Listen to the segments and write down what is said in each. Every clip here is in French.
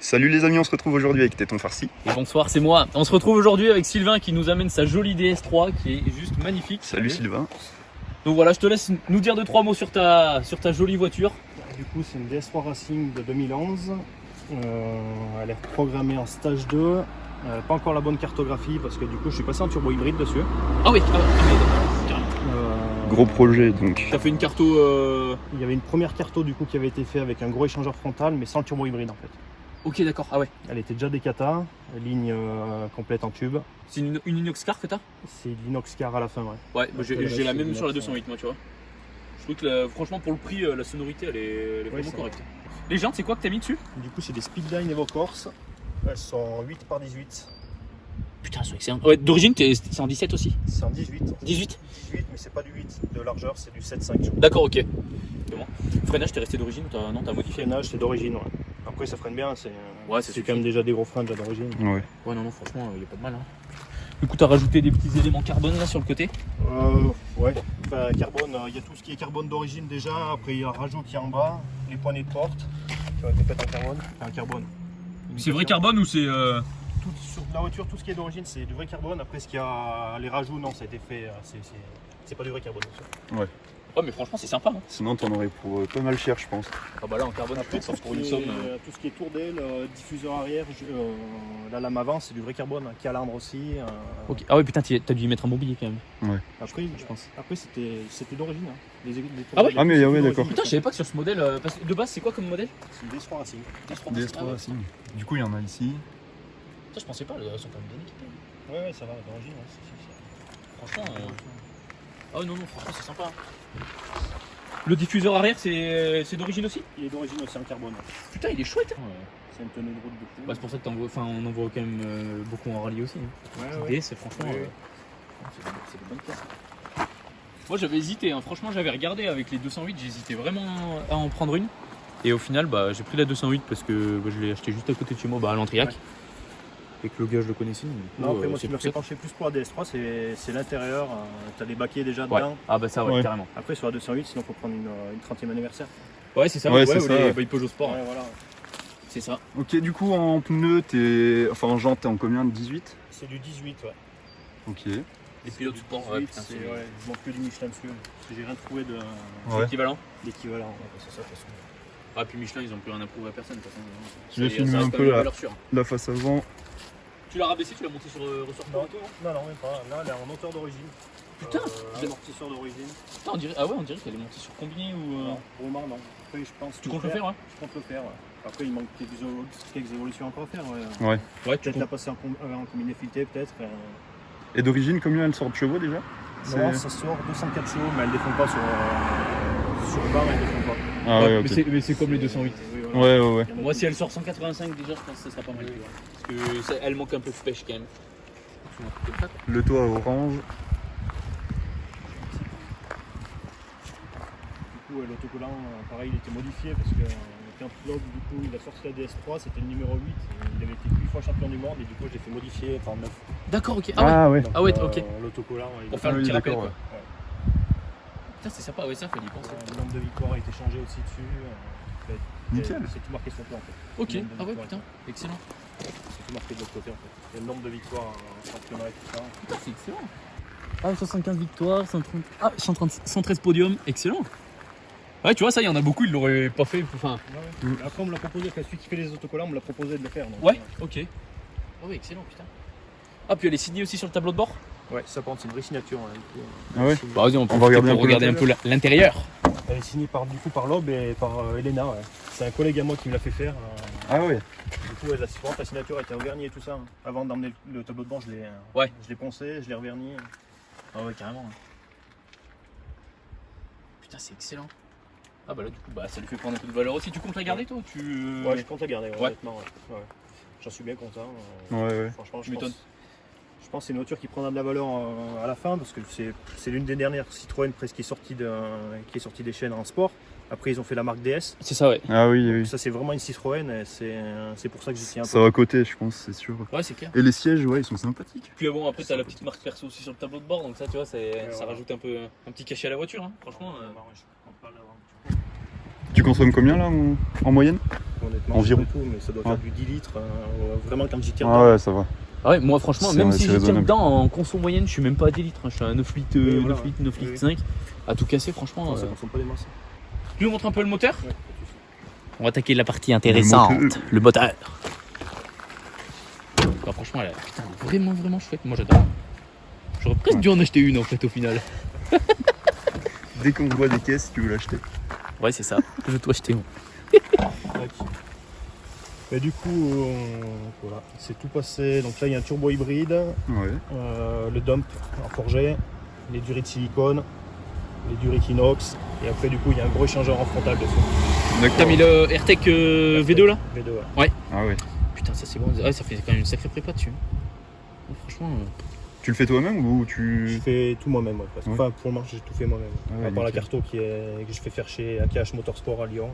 Salut les amis, on se retrouve aujourd'hui avec Téton Farci. Et bonsoir, c'est moi. On se retrouve aujourd'hui avec Sylvain qui nous amène sa jolie DS3 qui est juste magnifique. Salut Sylvain. Donc voilà, je te laisse nous dire 2-3 mots sur ta jolie voiture. Du coup, c'est une DS3 Racing de 2011. Elle est programmée en stage 2. Pas encore la bonne cartographie parce que du coup, je suis passé en turbo hybride dessus. Ah oui, carrément. Gros projet donc. T'as fait une carto. Il y avait une première carto du coup qui avait été faite avec un gros échangeur frontal, mais sans le turbo hybride en fait. Ok, d'accord. Ah ouais. Elle était déjà décata, ligne complète en tube. C'est une Inox Car que t'as? C'est l'Inox Car à la fin, ouais. Ouais, j'ai la même c'est sur la Inox, 208, moi, tu vois. Je trouve que franchement, pour le prix, la sonorité, elle est vraiment c'est correcte. Les jantes, c'est quoi que t'as mis dessus? Du coup, c'est des Speedline Evo Corse. Elles sont 8 par 18. Putain, c'est excellent. Ouais, d'origine, c'est en 17 aussi. C'est en 18. 18? 18, mais c'est pas du 8 de largeur, c'est du 7,5 je crois. D'accord, ok. Comment freinage, t'es resté d'origine ou non, t'as modifié? Freinage, c'est d'origine, ouais. Après, ça freine bien, Ouais, c'est quand même déjà des gros freins déjà d'origine. Ouais. Ouais, non, franchement, il y a pas de mal. Hein. Du coup, t'as rajouté des petits éléments carbone là sur le côté? Ouais. Enfin, carbone, il y a tout ce qui est carbone d'origine déjà. Après, il y a un rajout qui est en bas, les poignées de porte qui ont été faites en carbone. Enfin, carbone. C'est vrai carbone ou c'est. Tout, sur la voiture, tout ce qui est d'origine, c'est du vrai carbone. Après, ce qu'il y a, les rajouts, non, ça a été fait. C'est pas du vrai carbone, bien sûr. Ouais. Ouais, mais franchement, c'est sympa. Hein. Sinon t'en aurais pour pas mal cher je pense. Ah bah là, en carbone, Après, je pense pour une tout somme. ce qui est tour d'aile, diffuseur arrière, la lame avant, c'est du vrai carbone. Calandre aussi. Ok. Ah ouais, putain, t'as dû y mettre un mobilier quand même. Après, je pense. Après, c'était d'origine. Hein. Les tours Ah ouais d'aile, Ah, mais c'est ouais, d'origine. d'accord. Putain, je savais pas que sur ce modèle. Parce que de base, c'est quoi comme modèle? C'est une DS3 Racing. DS3 Racing. Du coup il y en a ici. Ça, je pensais pas, ils sont quand même bien équipés. Ouais, ça va, d'origine. Ouais, Franchement. Ah non, franchement, c'est sympa. Le diffuseur arrière, c'est d'origine aussi? Il est d'origine aussi en carbone. Putain, il est chouette. Hein. C'est une tenue de route de fou. Bah, c'est pour ça que on en voit quand même beaucoup en rallye aussi. Hein. Ouais. DS, c'est franchement. Oui. C'est des bonnes pièces. Moi j'avais hésité, hein. Franchement j'avais regardé avec les 208, j'hésitais vraiment à en prendre une. Et au final bah, j'ai pris la 208 parce que bah, je l'ai acheté juste à côté de chez moi, à l'Entriac. Ouais. Et que le gars je le connaissais. Non, après moi ce qui me fait pencher plus pour la DS3 c'est l'intérieur, t'as des baquets déjà dedans. Ouais. Ah bah ça ouais, carrément. Après sur la 208 sinon faut prendre une 30e anniversaire. Ouais c'est ça, ouais, c'est ça. Les Peugeot Sport. Ouais, voilà. C'est ça. Ok, du coup en pneus enfin en jante t'es en combien, de 18? C'est du 18, ouais. Ok. Les pilotes Sport, 18, ouais putain je manque que du Michelin dessus. Parce que j'ai rien trouvé Ouais. d'équivalent. d'équivalent. Ouais, c'est ça de toute façon. Ah puis Michelin ils ont plus rien à prouver à personne de toute façon. Je vais Ça filmer reste un quand peu même une la, valeur sûre. la face avant. Tu l'as rabaissé, tu l'as monté sur ressortoir? Non, même pas. Là, elle est en moteur d'origine. Putain, amortisseur d'origine. Putain, on dirait qu'elle est montée sur combiné ou. Non, pour le moment, non. Après, je pense. Tu comptes le faire, ouais? Je compte le faire, ouais. Après, il manque quelques évolutions encore à faire, ouais. Ouais. Ouais, Peut-être la passer en combiné fileté, peut-être. Et d'origine combien elle sort de chevaux déjà? Non, ça sort 204 chevaux, mais elle défend pas sur le bar, elle défend pas. Ah ouais, ok. Mais c'est comme les 208. Ouais. Moi, si elle sort 185, déjà, je pense que ça sera pas mal. Parce que elle manque un peu de pêche quand même. Le toit orange. Du coup, l'autocollant, pareil, il était modifié parce que quand Log, du coup, il a sorti la DS3, c'était le numéro 8. Il avait été 8 fois champion du monde et du coup, je l'ai fait modifier par 9. D'accord, ok. Ouais. Ah ouais, ok. L'autocollant, Pour faire le petit rappel, quoi. Ouais. Putain, c'est sympa, ouais, ça, faut y penser. Le nombre de victoires a été changé aussi dessus. Nickel. C'est tout marqué sur le plan en fait. Ok, ah ouais, putain, excellent. C'est tout marqué de l'autre côté en fait. Il y a le nombre de victoires en championnat et tout ça. Putain, c'est excellent. Ah, 75 victoires, 113 podiums, excellent. Ouais, tu vois, ça, il y en a beaucoup, ils l'auraient pas fait. Enfin. Ouais. Après, on me l'a proposé, celui qui fait les autocollants, on me l'a proposé de le faire. Donc, ouais, ok. Ah ouais, excellent, putain. Ah, puis elle est signée aussi sur le tableau de bord? Ouais, ça par contre, c'est une vraie signature. Hein, du coup, Ah ouais. Bah, vas-y, on va regarder un peu l'intérieur. Elle est signée par Lob et par Elena. Ouais. C'est un collègue à moi qui me l'a fait faire. Ah ouais. Du coup, la signature était au vernis et tout ça. Hein. Avant d'emmener le tableau de bord, je l'ai poncé, je l'ai reverni. Ah ouais, carrément. Putain, c'est excellent. Ah bah là, du coup, bah, ça lui fait prendre un peu de valeur aussi. Tu comptes la garder, toi? Ouais, je compte la garder, honnêtement. Ouais. J'en suis bien content. Ouais. Franchement, je m'étonne. Je pense que c'est une voiture qui prendra de la valeur à la fin parce que c'est l'une des dernières Citroën presque qui est sortie des chaînes en sport. Après, ils ont fait la marque DS. C'est ça, ouais. Ah oui. Ça, c'est vraiment une Citroën et c'est pour ça que j'y tiens un peu. Ça va à côté, je pense, c'est sûr. Ouais, c'est clair. Et les sièges, ouais, ils sont sympathiques. Puis bon, après, t'as la petite marque perso aussi sur le tableau de bord, donc ça, tu vois, ça voilà. rajoute un petit cachet à la voiture, hein. Franchement. Je compte pas l'avoir. Tu consommes combien là en moyenne? honnêtement. Environ. Pas du tout, mais ça doit faire du 10 litres. Vraiment, quand j'y tire Ah ouais, ça va. Ah ouais, moi franchement, C'est- même c'est si je tire raisonnable. dedans en conso moyenne, je suis même pas à 10 litres. Je suis à 9 litres, Oui, voilà, 9 litres oui. 5. À tout casser, franchement. ça consomme pas des masses. Tu nous montres un peu le moteur? Ouais. On va attaquer la partie intéressante, moteur. le moteur. Bah, franchement, elle a putain, vraiment chouette. Moi j'adore. J'aurais presque dû en acheter une en fait au final. Dès qu'on voit des caisses, tu veux l'acheter. Ouais, c'est ça. Je dois acheter. Mais du coup, voilà, c'est tout passé. Donc là, il y a un turbo hybride, Ouais. le dump en forgé, les durées de silicone, les durées inox. Et après, du coup, il y a un gros échangeur en frontal dessus. D'accord. T'as mis le AirTech V2 là? V2, ouais. Ah ouais. Putain, ça c'est bon. Ouais, ça fait quand même une sacrée prépa dessus. Ouais, franchement. Tu le fais toi-même ou Je tu. fais tout moi-même, ouais, parce que, Ouais. enfin, pour le moment, j'ai tout fait moi-même. Ah ouais, à part la nickel. carto que je fais faire chez AKH Motorsport à Lyon.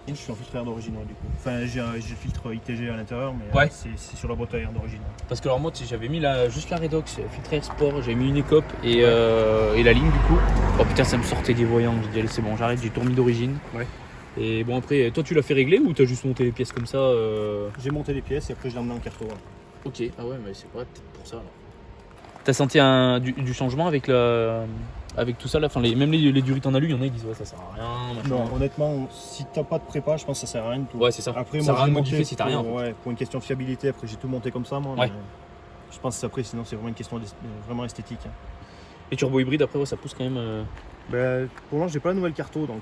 Je suis en filtre d'origine, du coup. Enfin, j'ai le filtre ITG à l'intérieur, mais Ouais. c'est sur la boîte à air d'origine. Parce que alors moi, tu sais, j'avais mis juste la Redox, filtre Air Sport, j'avais mis une écope et la ligne du coup. Oh putain, ça me sortait des voyants. J'ai dit, allez, c'est bon, j'arrête, j'ai tout remis d'origine. Ouais. Et bon, après, toi, tu l'as fait régler ou t'as juste monté les pièces comme ça J'ai monté les pièces et après, je l'ai emmené en carto. Ouais. Ok, ah ouais, mais c'est vrai, peut-être pour ça alors. T'as senti du changement avec tout ça là, enfin, même les durites en alu, il y en a qui disent ouais, ça sert à rien, machin. Non, honnêtement, si t'as pas de prépa, je pense que ça sert à rien du tout. Ouais, c'est ça. Après, ça moi, a rien j'ai modifié monté si t'as rien. en fait. Ouais, pour une question de fiabilité, après, j'ai tout monté comme ça, moi. Ouais. Mais je pense que après, sinon, c'est vraiment une question vraiment esthétique. Hein. Et turbo hybride, après, ouais, ça pousse quand même. Ben, pour l'instant, j'ai pas la nouvelle carto, donc.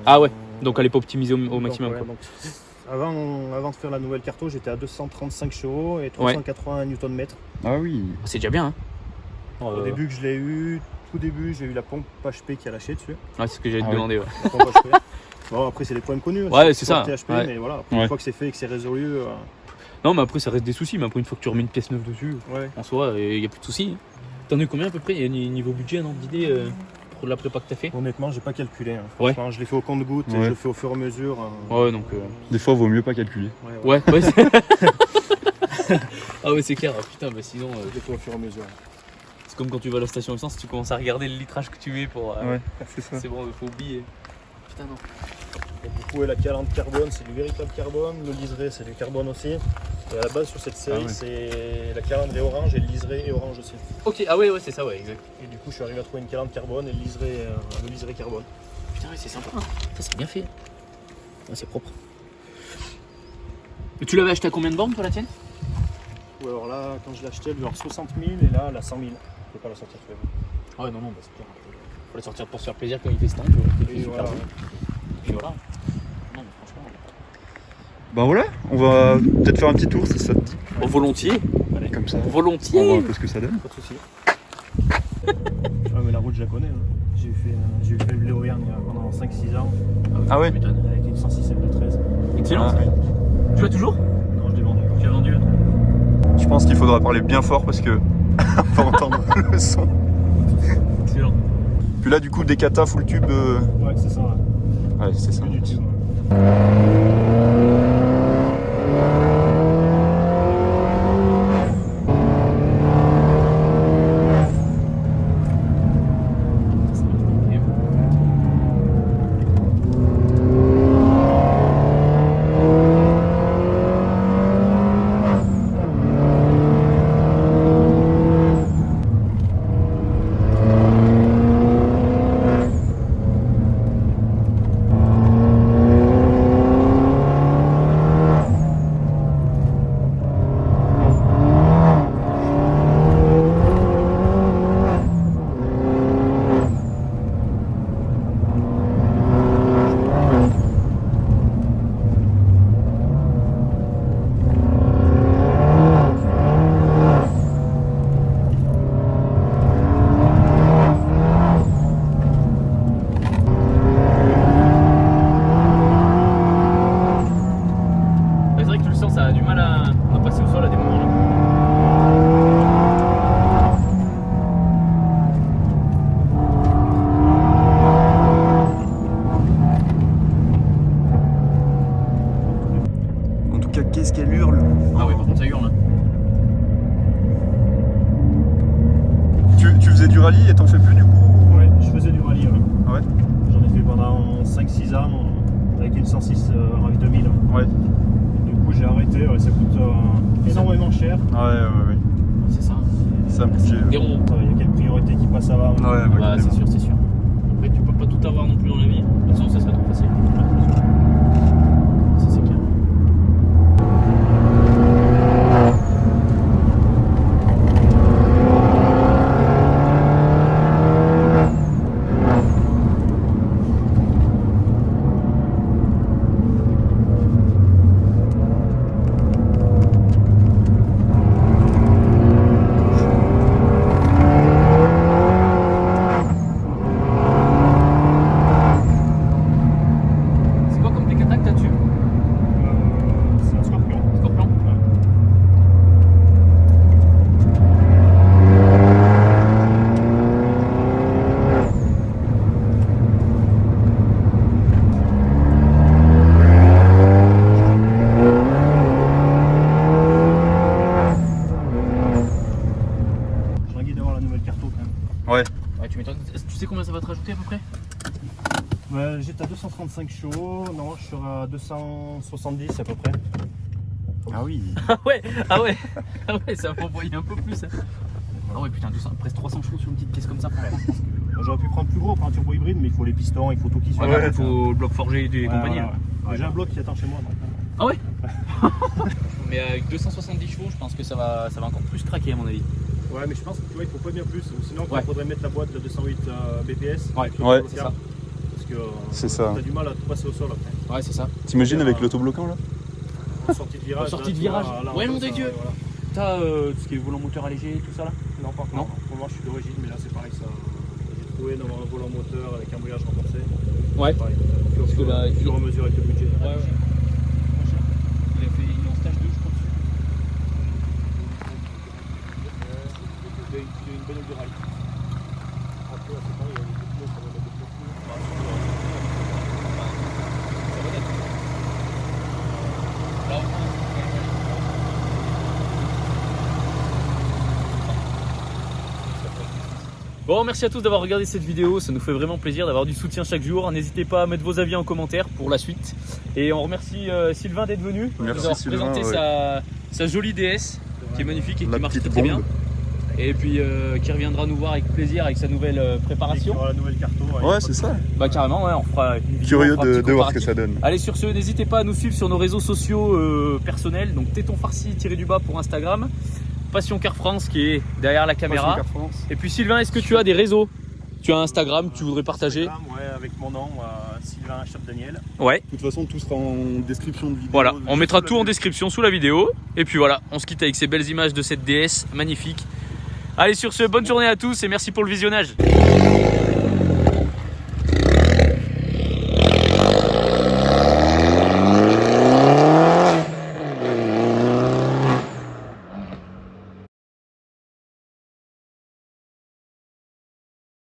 Ah ouais, donc elle est pas optimisée au maximum. ouais, Quoi. donc, avant de faire la nouvelle carto, j'étais à 235 chevaux et 380 Nm. Ah oui. C'est déjà bien. Hein. Au début que je l'ai eu, tout début, j'ai eu la pompe HP qui a lâché dessus. Ouais, c'est ce que j'allais te Ah ouais. demander. Ouais. La pompe HP. Bon, après, c'est des problèmes connus. Ouais, c'est ça. THP, Ouais. mais voilà, après, Ouais. une fois que c'est fait et que c'est résolu. Non, mais après, ça reste des soucis. Mais après, une fois que tu remets une pièce neuve dessus, Ouais. en soi, il n'y a plus de soucis. Hein. T'en as eu combien à peu près? Niveau budget, un ordre d'idée pour la prépa que t'as fait? Honnêtement, j'ai pas calculé. Hein. Ouais. Franchement, je l'ai fait au compte-gouttes et Ouais. je le fais au fur et à mesure. Ouais, donc. Des fois, vaut mieux pas calculer. Ouais, c'est... Ah ouais, c'est clair. Ah, putain, bah sinon, Je l'ai fait au fur et à mesure. c'est comme quand tu vas à la station essence, tu commences à regarder le litrage que tu mets pour. Ouais, c'est ça. C'est bon, il faut oublier. Putain, non. Et du coup, la calandre carbone, c'est du véritable carbone. Le liseré, c'est du carbone aussi. Et à la base, sur cette série, Ah ouais. c'est la calandre est orange et le liseré est orange aussi. Ok, ah ouais, c'est ça, ouais, exact. Et du coup, je suis arrivé à trouver une calandre carbone et le liseré carbone. Putain, ouais, c'est sympa. Hein. Ça, c'est bien fait. Ouais, c'est propre. Et tu l'avais acheté à combien de bornes, toi, la tienne? Ou alors là, quand je l'ai acheté, elle devait avoir 60 000 et là, elle a 100 000. Je peux pas la sortir tous les mois. Ah ouais, non, bah c'est clair. Faut la sortir pour se faire plaisir quand il fait ce temps, tu vois. Il fait Et super voilà. bon. Et puis voilà. Non, mais franchement. Bah voilà, on va peut-être faire un petit tour si ça te dit. Oh, volontiers. Allez, Comme ça. On Volontiers. voit un peu ce que ça donne. pas de soucis. Ah, mais la route, je la connais. Hein. J'ai fait le Auvergne pendant 5-6 ans Ah ouais. Putain. avec une 106 F13. Excellent. Ah. Tu l'as toujours? Non, je l'ai vendu. Tu l'as vendu? Je pense qu'il faudra parler bien fort parce que on va entendre le son. Excellent. Puis là, du coup, des kata full tube. Ouais, c'est ça. Ouais, c'est ça. Que du tube. C'est vrai que tu le sens, ça a du mal à passer au sol à des moments là. En tout cas, qu'est-ce qu'elle hurle. Ah ouais, par contre ça hurle. Hein. Tu faisais du rallye et t'en fais plus du coup? Ouais, je faisais du rallye. Ouais. Ah ouais. J'en ai fait pendant 5-6 ans. avec une 106 Rally 2000. Ouais. Du coup, j'ai arrêté. Ouais, ça coûte énormément cher. Ouais. C'est ça. C'est un budget. Des ronds. Il y a quelques priorités qui passent avant. Ouais, Bah, c'est sûr, c'est sûr. Après, tu peux pas tout avoir non plus dans la vie. De toute façon, ça serait trop facile. Ça, c'est clair. C'est quoi comme pic attaque là-dessus? C'est un Scorpion. Scorpion? Je suis d'avoir la nouvelle carto quand même. Ouais. Ouais, tu m'étonnes. Tu sais combien ça va te rajouter à peu près? Ouais, j'étais à 235 chevaux. Non, je suis à 270 à peu près. Ah oui. Ah ouais, ça va envoyer un peu plus. Hein. Ah ouais, putain, 200, presque 300 chevaux sur une petite pièce comme ça. J'aurais pu prendre plus gros pour un turbo hybride, mais il faut les pistons, il faut tout qui soit. Ouais, il faut le bloc forgé et Ouais, compagnie. ouais, là. ouais. J'ai un bloc qui attend chez moi. Donc. Ah ouais. Mais avec 270 chevaux, je pense que ça va encore plus craquer à mon avis. Ouais, mais je pense que tu vois, il faut pas bien plus. Ou sinon, Ouais. il faudrait mettre la boîte de 208 BPS. Ouais, avec le ouais, bloc c'est car. ça. Parce que C'est ça. t'as du mal à te passer au sol après. Ouais, c'est ça. T'imagines avec l'autobloquant là? En sortie de virage. En sortie là, de tu virage. vois, là, Ouais, on nom passe, de Dieu. voilà. T'as tout ce qui est volant moteur allégé, tout ça là? Non, pas encore. Non. Pour moi, je suis d'origine, mais là, c'est pareil. Ça... J'ai trouvé dans un volant moteur avec un brillage renforcé. Ouais. Pareil. Parce que là, Au fur et à mesure avec le budget. Ouais, ouais. Il a fait il est en stage 2, je crois. Il a une bonne du rallye. Après, c'est pareil, il y a des pneus, ça va mettre des pneus. Ça va d'être. Là, bon, merci à tous d'avoir regardé cette vidéo, ça nous fait vraiment plaisir d'avoir du soutien chaque jour. N'hésitez pas à mettre vos avis en commentaire pour la suite. Et on remercie Sylvain d'être venu, Merci, nous avoir Sylvain, présenté ouais. sa jolie DS qui est magnifique et La qui marche petite très bien. bombe. Et puis qui reviendra nous voir avec plaisir avec sa nouvelle Il y préparation. aura la nouvelle carto. Ouais, c'est ça. Bah carrément, ouais, on fera une vidéo. Curieux on fera un petit de voir ce que comparatif. ça donne. Allez, sur ce, n'hésitez pas à nous suivre sur nos réseaux sociaux personnels, donc Téton Farci tiré-du-bas pour Instagram, Passion Car France qui est derrière la caméra. Passion Car France. Et puis Sylvain, est-ce que tu as des réseaux? Tu as Instagram, tu voudrais partager? Instagram, ouais, avec mon nom, Sylvain Chap-Daniel. Ouais. De toute façon, tout sera en description de vidéo. Voilà, on Juste mettra sous la tout en vidéo. description sous la vidéo. Et puis voilà, on se quitte avec ces belles images de cette DS magnifique. Allez, sur ce, bonne journée à tous et merci pour le visionnage.